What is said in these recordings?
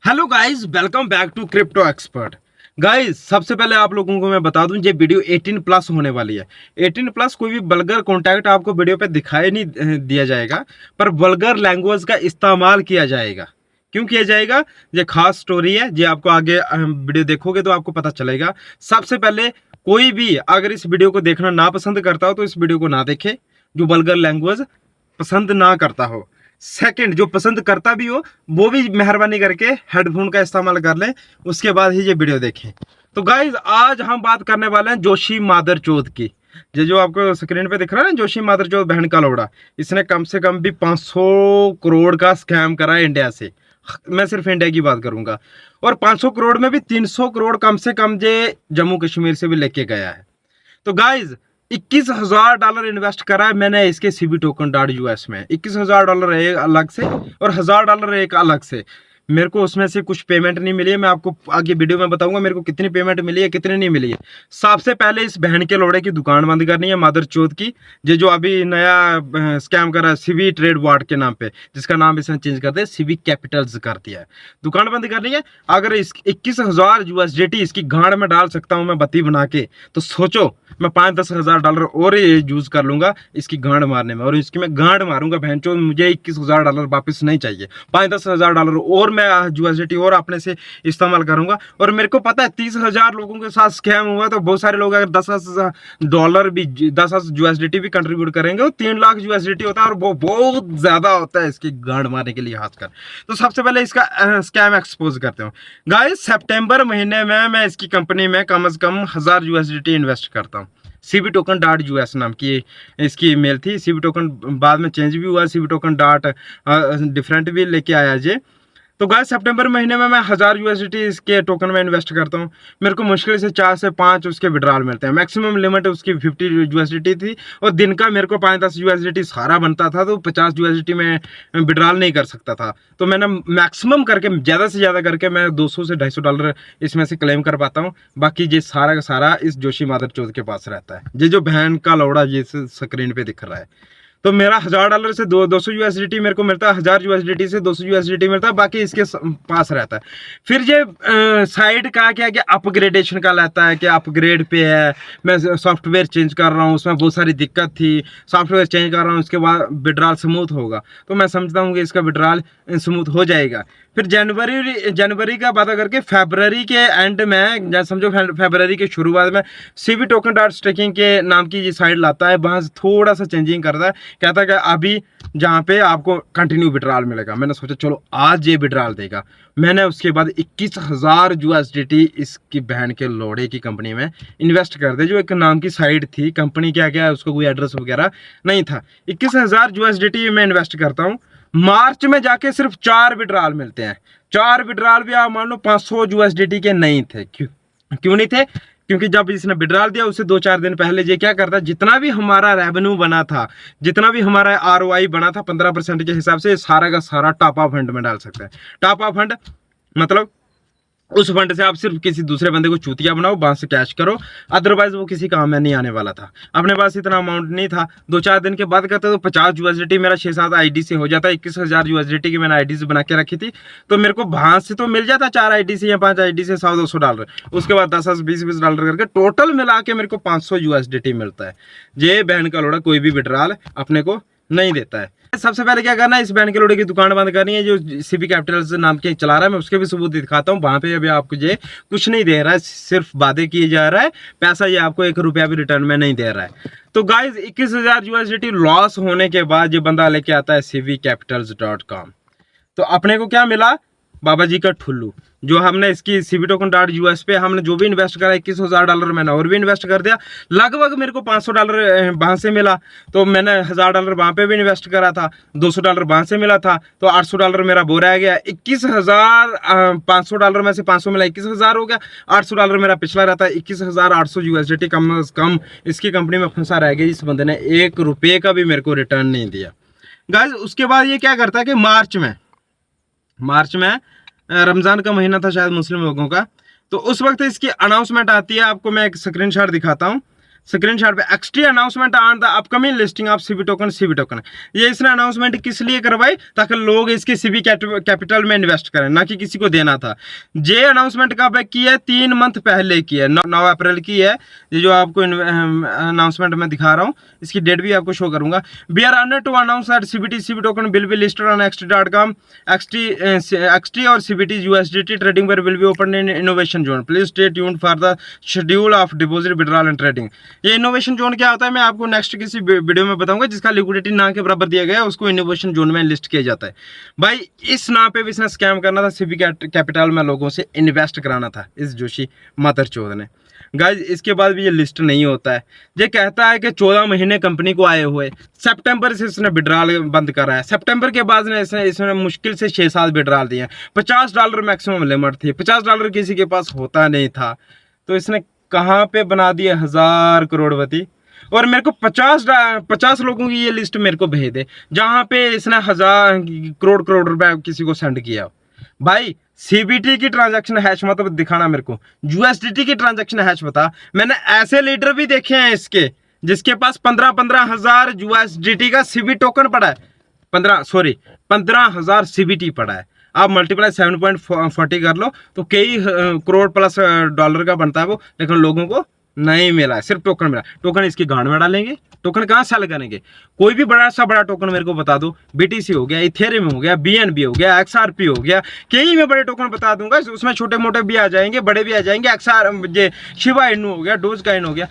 Hello guys, welcome back to crypto expert. Guys, सबसे पहले आप लोगों को मैं बता दूं, ये वीडियो 18 प्लस होने वाली है। 18 प्लस कोई भी वल्गर कॉन्टेंट आपको वीडियो पे दिखाई नहीं दिया जाएगा, पर वल्गर लैंग्वेज का इस्तेमाल किया जाएगा। क्यों किया जाएगा? ये खास स्टोरी है, ये आपको आगे वीडियो देखोगे तो आपको पता चलेगा। सबसे पहले, कोई भी अगर इस वीडियो को देखना ना पसंद करता हो तो इस वीडियो को ना देखे, जो वल्गर लैंग्वेज पसंद ना करता हो। सेकंड, जो पसंद करता भी हो वो भी मेहरबानी करके हेडफोन का इस्तेमाल कर ले, उसके बाद ही ये वीडियो देखें। तो गाइज, आज हम बात करने वाले हैं जोशी मादरचोद की। ये जो आपको स्क्रीन पे दिख रहा है ना, जोशी मादरचोद बहन का लौड़ा, इसने कम से कम भी 500 करोड़ का स्कैम करा है इंडिया से। मैं सिर्फ इंडिया की बात करूंगा, और 500 करोड़ में भी 300 करोड़ कम से कम ये जम्मू कश्मीर से भी लेके गया है। तो गाइज, $21,000 इन्वेस्ट करा है मैंने इसके सीबी टोकन डॉट यूएस में। $21,000 एक अलग से और $1,000 एक अलग से। मेरे को उसमें से कुछ पेमेंट नहीं मिली है। मैं आपको आगे वीडियो में बताऊंगा मेरे को कितनी पेमेंट मिली है, कितनी नहीं मिली है। सबसे पहले इस बहन के लोड़े की दुकान बंद करनी है, मदर चौथ की। ये जो अभी नया स्कैम कर रहा है सीबी ट्रेड वार्ड के नाम पे, जिसका नाम इसने चेंज कर दिया, सीबी कैपिटल्स कर दिया है। दुकान बंद करनी है। अगर इस 21,000 यूएसडीटी इसकी गांड में डाल सकता हूं मैं बत्ती बना के, तो सोचो मैं 5-10 हजार डॉलर और यूज कर लूंगा इसकी गांड मारने में, और इसकी मैं गांड मारूंगा भैंचो। मुझे $21,000 वापस नहीं चाहिए। 5-10 हजार डॉलर और मैं यूएसडीटी और अपने से इस्तेमाल करूंगा। और मेरे को पता है 30,000 लोगों के साथ स्कैम हुआ, तो बहुत सारे लोग अगर $10,000 भी 10 यूएसडीटी भी कंट्रीब्यूट करेंगे, वो 3 लाख यूएसडीटी होता है, और वो बहुत ज्यादा होता है इसकी गांड मारने के लिए खासकर। तो सबसे पहले इसका स्कैम एक्सपोज करते हो। गाइस, सितंबर महीने में मैं इसकी कंपनी में कम से कम 1000 यूएसडीटी इन्वेस्ट करता हूँ। सीबी टोकन डॉट यूएस नाम की इसकी ईमेल थी। सीबी टोकन बाद में चेंज भी हुआ, सीबी टोकन डॉट डिफरेंट भी लेके आया जी। तो गाइस, सितंबर महीने में मैं 1000 यूएसडीटी इसके टोकन में इन्वेस्ट करता हूँ। मेरे को मुश्किल से 4 से 5 उसके विड्रॉल मिलते हैं। मैक्सिमम लिमिट उसकी 50 यूएसडीटी थी, और दिन का मेरे को 5-10 यूएसडीटी सारा बनता था, तो 50 यूएसडीटी में विड्रॉल नहीं कर सकता था। तो मैंने मैक्सिमम करके, ज़्यादा से ज़्यादा करके मैं 200 से $250 इसमें से क्लेम कर पाता हूँ। बाकी ये सारा का सारा इस जोशी मादरचोद के पास रहता है। ये जो बहन का लौड़ा ये स्क्रीन पे दिख रहा है। तो मेरा $1000 से 200 यूएसडीटी मेरे को मिलता है, 1000 यूएसडीटी से 200 यूएसडीटी मिलता है, बाकी इसके पास रहता है। फिर ये साइड का क्या क्या अपग्रेडेशन का लेता है कि अपग्रेड पे है, मैं सॉफ्टवेयर चेंज कर रहा हूँ, उसमें बहुत सारी दिक्कत थी, सॉफ्टवेयर चेंज कर रहा हूँ, उसके बाद विड्रॉल स्मूथ होगा। तो मैं समझता हूँ कि इसका विड्रॉल स्मूथ हो जाएगा। फिर जनवरी का वादा करके फरवरी के एंड में, समझो फरवरी के शुरुआत में, सीबी टोकन डॉट स्टेकिंग के नाम की ये साइट लाता है। वहाँ से थोड़ा सा चेंजिंग करता है, कहता है कि अभी जहाँ पे आपको कंटिन्यू विड्रॉल मिलेगा। मैंने सोचा चलो आज ये विड्रॉल देगा। मैंने उसके बाद 21,000 यूएसडीटी इसकी बहन के लोड़े की कंपनी में इन्वेस्ट कर दे, जो एक नाम की साइट थी। कंपनी क्या क्या है, उसको कोई एड्रेस वगैरह नहीं था। 21,000 यूएसडीटी में इन्वेस्ट करता हूँ। मार्च में जाके सिर्फ 4 विड्रॉल मिलते हैं। 4 विड्रॉल भी आप मान लो 500 यूएसडीटी के नहीं थे। क्यों नहीं थे? क्योंकि जब इसने विड्रॉल दिया उससे 2-4 दिन पहले ये क्या करता, जितना भी हमारा रेवेन्यू बना था, जितना भी हमारा आरओआई बना था 15% के हिसाब से, सारा का सारा टॉप अप फंड में डाल सकते हैं। टॉप अप फंड मतलब उस फंड से आप सिर्फ किसी दूसरे बंदे को चूतिया बनाओ, वहां से कैश करो, अदरवाइज वो किसी काम में नहीं आने वाला था। अपने पास इतना अमाउंट नहीं था। 2-4 दिन के बाद करते तो 50 यूएसडीटी मेरा 6-7 आईडी से हो जाता। 21,000 यूएसडीटी की मैंने आईडी से बना के रखी थी, तो मेरे को वहां से तो मिल जाता 4 आईडी से या 5 आईडी से $100-200। उसके बाद 10 $20 करके टोटल मिला के मेरे को 500 यूएसडीटी मिलता है। ये बहन का लोड़ा कोई भी विड्रॉल अपने को नहीं देता है। सबसे पहले क्या करना है, इस बहन के लोड़े की दुकान बंद करनी है, जो सीबी कैपिटल्स नाम के चला रहा है। मैं उसके भी सबूत दिखाता हूँ। वहां पे अभी आपको ये कुछ नहीं दे रहा है, सिर्फ वादे किए जा रहा है, पैसा ये आपको 1 रुपया भी रिटर्न में नहीं दे रहा है। तो गाइज, 21,000 यूएसडीटी लॉस होने के बाद ये बंदा लेके आता है cvcapitals.com। तो अपने को क्या मिला? बाबा जी का ठुल्लू। जो हमने इसकी सीबी टोकन डॉट यूएस पे हमने जो भी इन्वेस्ट करा, $21,000 मैंने और भी इन्वेस्ट कर दिया। लगभग मेरे को $500 वहां से मिला। तो मैंने $1000 वहां पे भी इन्वेस्ट करा था, $200 वहां से मिला था, तो $800 मेरा वो रह गया। $21,500 में से 500 मिला, 21,000 हो गया। $800 मेरा पिछला रहता है। 21,800 यूएसडीटी कम से कम इसकी कंपनी में फंसा रह गया। इस बंदे ने 1 रुपये का भी मेरे को रिटर्न नहीं दिया। गाइज, उसके बाद ये क्या करता है कि मार्च में रमज़ान का महीना था शायद मुस्लिम लोगों का, तो उस वक्त इसकी अनाउंसमेंट आती है। आपको मैं एक स्क्रीनशॉट दिखाता हूँ। स्क्रीनशॉट पे XT announcement on the upcoming listing of CB token. ये इसने अनाउंसमेंट किस लिए करवाई, ताकि लोग इसके सीबी कैपिटल में इन्वेस्ट करें, ना कि किसी को देना था। ये अनाउंसमेंट कब की है, 3 मंथ पहले की है, 9 अप्रैल की है। ये जो आपको अनाउंसमेंट में दिखा रहा हूँ, इसकी डेट भी आपको शो करूंगा। We are honoured to announce that CB token will be listed on XT.com। XT और CBT USDT ट्रेडिंग पर will be open in innovation zone. Please stay tuned for the schedule of deposit withdrawal and trading. ये innovation zone क्या होता है, मैं आपको next किसी video में बताऊंगा। जिसका लिक्विडिटी ना के बराबर दिया गया है, उसको इनोवेशन जोन में लिस्ट किया जाता है। भाई इस नाम पे भी इसने स्कैम करना था, सीबी कैपिटल में लोगों से इन्वेस्ट कराना था इस जोशी मादरचोद ने। गाइज इसके बाद भी ये लिस्ट नहीं होता है। ये कहता है कि 14 महीने कंपनी को आए हुए, सितंबर से इसने विड्रॉल बंद करा है। सितंबर के बाद इसने मुश्किल से 6-7 विड्रॉल दिए हैं। $50 मैक्सिमम लिमिट थी, $50 किसी के पास होता नहीं था। तो इसने कहाँ पे बना दिए 1000 करोड़पति। और मेरे को 50 लोगों की ये लिस्ट मेरे को भेज दे, जहाँ पे इसने 1000 करोड़ रुपए किसी को सेंड किया। भाई सीबीटी की ट्रांजैक्शन हैश मतलब दिखाना मेरे को, यूएसडीटी की ट्रांजैक्शन हैश बता। मैंने ऐसे लीडर भी देखे हैं इसके, जिसके पास 15 हजार यूएसडीटी का सीबी टोकन पड़ा है, 15,000 सीबीटी पड़ा है। आप मल्टीप्लाई 7.40 कर लो तो कई करोड़ प्लस डॉलर का बनता है वो, लेकिन लोगों को नहीं मिला, सिर्फ टोकन मिला। टोकन इसकी गांड में डालेंगे, टोकन कहाँ सेल करेंगे। कोई भी बड़ा सा बड़ा टोकन मेरे को बता दो, बीटीसी हो गया, इथेरियम हो गया, बीएनबी हो गया, XRP हो गया, कई मैं बड़े टोकन बता दूंगा। उसमें छोटे मोटे भी आ जाएंगे, बड़े भी आ जाएंगे। XR शिबा इनू हो गया, डोज काइन हो गया।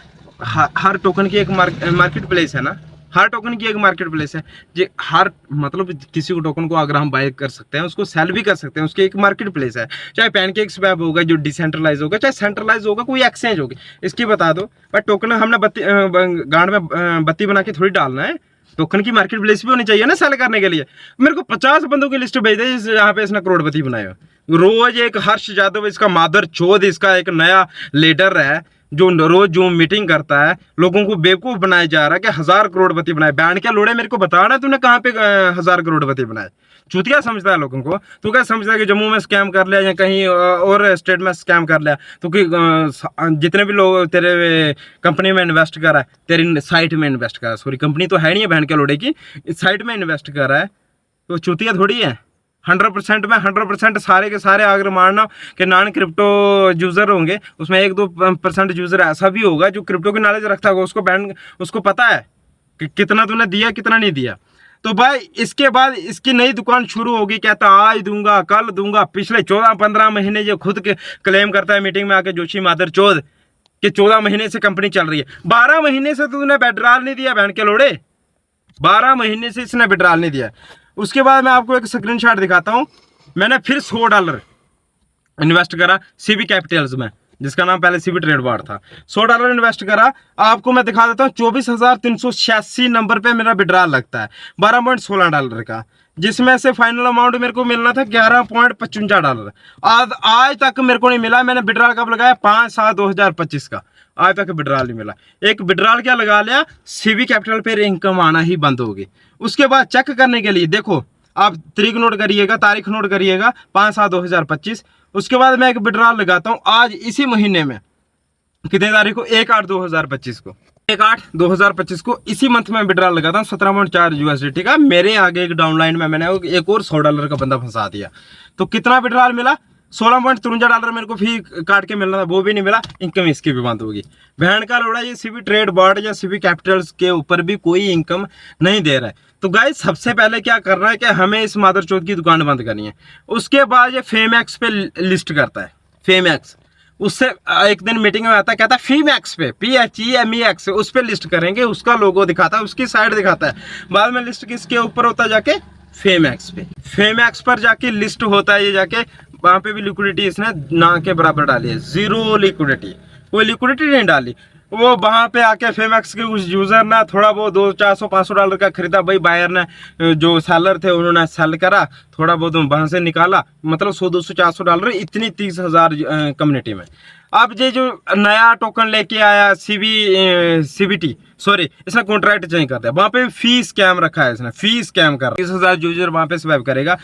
हर टोकन की एक मार्केट प्लेस है ना, हर टोकन की एक मार्केट प्लेस है। जे हर मतलब किसी को टोकन को अगर हम बाय कर सकते हैं, उसको सेल भी कर सकते हैं, उसकी एक मार्केट प्लेस है। चाहे पैनकेक स्वैप होगा जो डिसेंट्रलाइज होगा, चाहे सेंट्रलाइज होगा, कोई एक्सचेंज होगी, इसकी बता दो। पर टोकन हमने गांड में बत्ती बना के थोड़ी डालना है। टोकन की मार्केट प्लेस भी होनी चाहिए ना सेल करने के लिए। मेरे को 50 बंदों की लिस्ट भेज दे जहाँ पे इसने करोड़पति बनाया। रोज एक हर्ष यादव इसका मादर चौध, इसका एक नया लीडर है जो रोज जो मीटिंग करता है, लोगों को बेवकूफ बनाया जा रहा है कि 1000 करोड़पति बनाए। बैंड क्या लोड़े, मेरे को बता ना तूने कहाँ पे 1000 करोड़पति बनाए। चूतिया समझता है लोगों को। तू क्या समझता है कि जम्मू में स्कैम कर लिया या कहीं और स्टेट में स्कैम कर लिया तो कि जितने भी लोग तेरे कंपनी में इन्वेस्ट कर रहा है, तेरी साइट में इन्वेस्ट कर रहा है, सॉरी कंपनी तो है नहीं है बैंड के लोड़े की, इस साइट में इन्वेस्ट कर रहा है, तो चूतिया थोड़ी है। 100% में 100% सारे के सारे अगर मानना कि नॉन क्रिप्टो यूज़र होंगे, उसमें 1-2% यूज़र ऐसा भी होगा जो क्रिप्टो की नॉलेज रखता होगा, उसको बैंड उसको पता है कि कितना तूने दिया कितना नहीं दिया। तो भाई इसके बाद इसकी नई दुकान शुरू होगी, कहता आज दूंगा कल दूंगा। पिछले 14-15 महीने जो खुद के क्लेम करता है मीटिंग में आके जोशी मादर चौध कि 14 महीने से कंपनी चल रही है। 12 महीने से तूने विड्रॉल नहीं दिया बैंड के लोड़े, 12 महीने से इसने विड्रॉल नहीं दिया। उसके बाद मैं आपको एक स्क्रीनशॉट दिखाता हूं। मैंने फिर $100 इन्वेस्ट करा सीबी कैपिटल्स में, जिसका नाम पहले सीबी ट्रेड बार था। $100 इन्वेस्ट करा, आपको मैं दिखा देता हूँ। 24,386 नंबर पे मेरा विड्रॉल लगता है, $12.16 का, जिसमें से फाइनल अमाउंट मेरे को मिलना था $11.55। आज तक मेरे को नहीं मिला। मैंने विड्रॉल कब लगाया, 5/7/2025 का, आज तक विड्रॉल नहीं मिला। एक विड्रॉल क्या लगा लिया, सीबी कैपिटल पे इनकम आना ही बंद होगी। उसके बाद चेक करने के लिए देखो, आप तारीख नोट करिएगा, 5/7/2025। उसके बाद मैं एक विड्रॉल लगाता हूँ आज इसी महीने में, कितने तारीख को, 1/8/2025 को, 1/8/2025 को इसी मंथ में विड्रॉल लगाता हूँ $17.4 USDT का। मेरे आगे एक डाउनलाइन में मैंने एक और $100 का बंदा फंसा दिया। तो कितना विड्रॉल मिला, $16.53 मेरे को फी काट के मिलना था, वो भी नहीं मिला। इनकम इसकी भी बंद होगी। बहन का लोड़ा, ये सीबी ट्रेड बोर्ड या सीबी कैपिटल्स के ऊपर भी कोई इनकम नहीं दे रहा है। तो गाइस सबसे पहले क्या करना है कि हमें इस मादरचोद की दुकान बंद करनी है। उसके बाद ये फेमएक्स पे लिस्ट करता है, फेमएक्स। उससे एक दिन मीटिंग में आता है, कहता है फीमैक्स पे, PHEMEX उस पर लिस्ट करेंगे। उसका लोगो दिखाता है, उसकी साइड दिखाता है। बाद में लिस्ट किसके ऊपर होता है, जाके फेमएक्स पे। फेमएक्स पर जाके लिस्ट होता है ये, जाके वहां पे भी लिक्विडिटी इसने ना के बराबर डाली है, 0 लिक्विडिटी, कोई लिक्विडिटी नहीं डाली। वो वहां पे आके फेमएक्स के उस यूजर ने थोड़ा बहुत $200-400-500 का खरीदा। भाई बायर ने, जो सेलर थे उन्होंने सेल करा, थोड़ा बहुत वहां से निकाला, मतलब $100-200-400 इतनी 30,000 कम्युनिटी में। अब ये जो नया टोकन लेके आया सीबीटी, सॉरी इसने कॉन्ट्रैक्ट चेंज कर दिया। वहां पे फी स्कैम रखा है इसने, फी स्कैम कर 30,000 यूजर वहां पे स्वैप करेगा,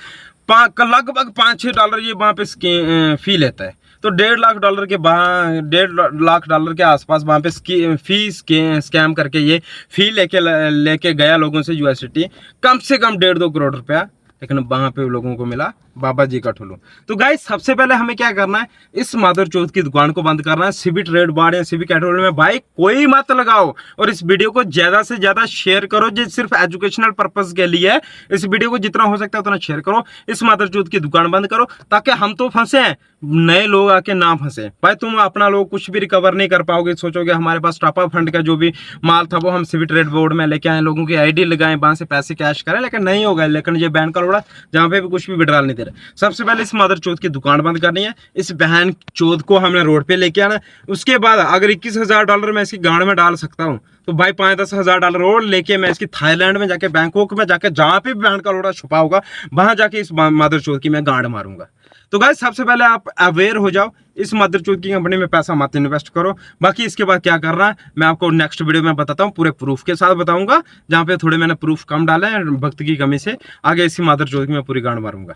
लगभग $5-6 ये वहां पे फी लेता है। तो $1.5 के $1.5 के आसपास वहाँ पे फी स्कैम करके ये फी लेके गया लोगों से USDT, कम से कम 1.5-2 करोड़ रुपया, लेकिन वहां पे लोगों को मिला बाबा जी का ठुल्लू। तो गाइस सबसे पहले हमें क्या करना है, इस मादरचोद की दुकान को बंद करना है। सीबी ट्रेड बार या सीबी कैटेगरी में भाई कोई मत लगाओ, और इस वीडियो को ज्यादा से ज्यादा शेयर करो, जो सिर्फ एजुकेशनल पर्पस के लिए है। इस वीडियो को जितना हो सकता है उतना शेयर करो, इस मादरचोद की दुकान बंद करो, ताकि हम तो फंसे, नए लोग आके ना फंसे। भाई तुम अपना लोग कुछ भी रिकवर नहीं कर पाओगे, सोचोगे हमारे पास टापा फंड का जो भी माल था वो हम सीबी ट्रेड बोर्ड में लेके आए, लोगों की आईडी लगाएं, वहां से पैसे कैश करें, लेकिन नहीं होगा। लेकिन ये बैन का लोड़ा जहां पे भी कुछ भी विड्रॉल नहीं दे रहे। सबसे पहले इस मदरचोद की दुकान बंद करनी है, इस बहन चोद को हमने रोड पे लेके आना। उसके बाद अगर $21,000 मैं इसकी गाड़ में डाल सकता हूँ, तो भाई $5-10 हजार डॉलर और लेके मैं इसकी थाईलैंड में जाके, बैंकॉक में जाके, जहां पे भी बहन का लोड़ा छुपा होगा वहां जाके इस मदरचोद की मैं गांड मारूंगा। तो गाइस सबसे पहले आप अवेयर हो जाओ, इस मदरचोद की कंपनी में पैसा मत इन्वेस्ट करो। बाकी इसके बाद क्या करना है मैं आपको नेक्स्ट वीडियो में बताता हूँ, पूरे प्रूफ के साथ बताऊंगा, जहां पे थोड़े मैंने प्रूफ कम डाले हैं वक्त की कमी से। आगे इसी मदरचोद की मैं पूरी गांड मारूंगा।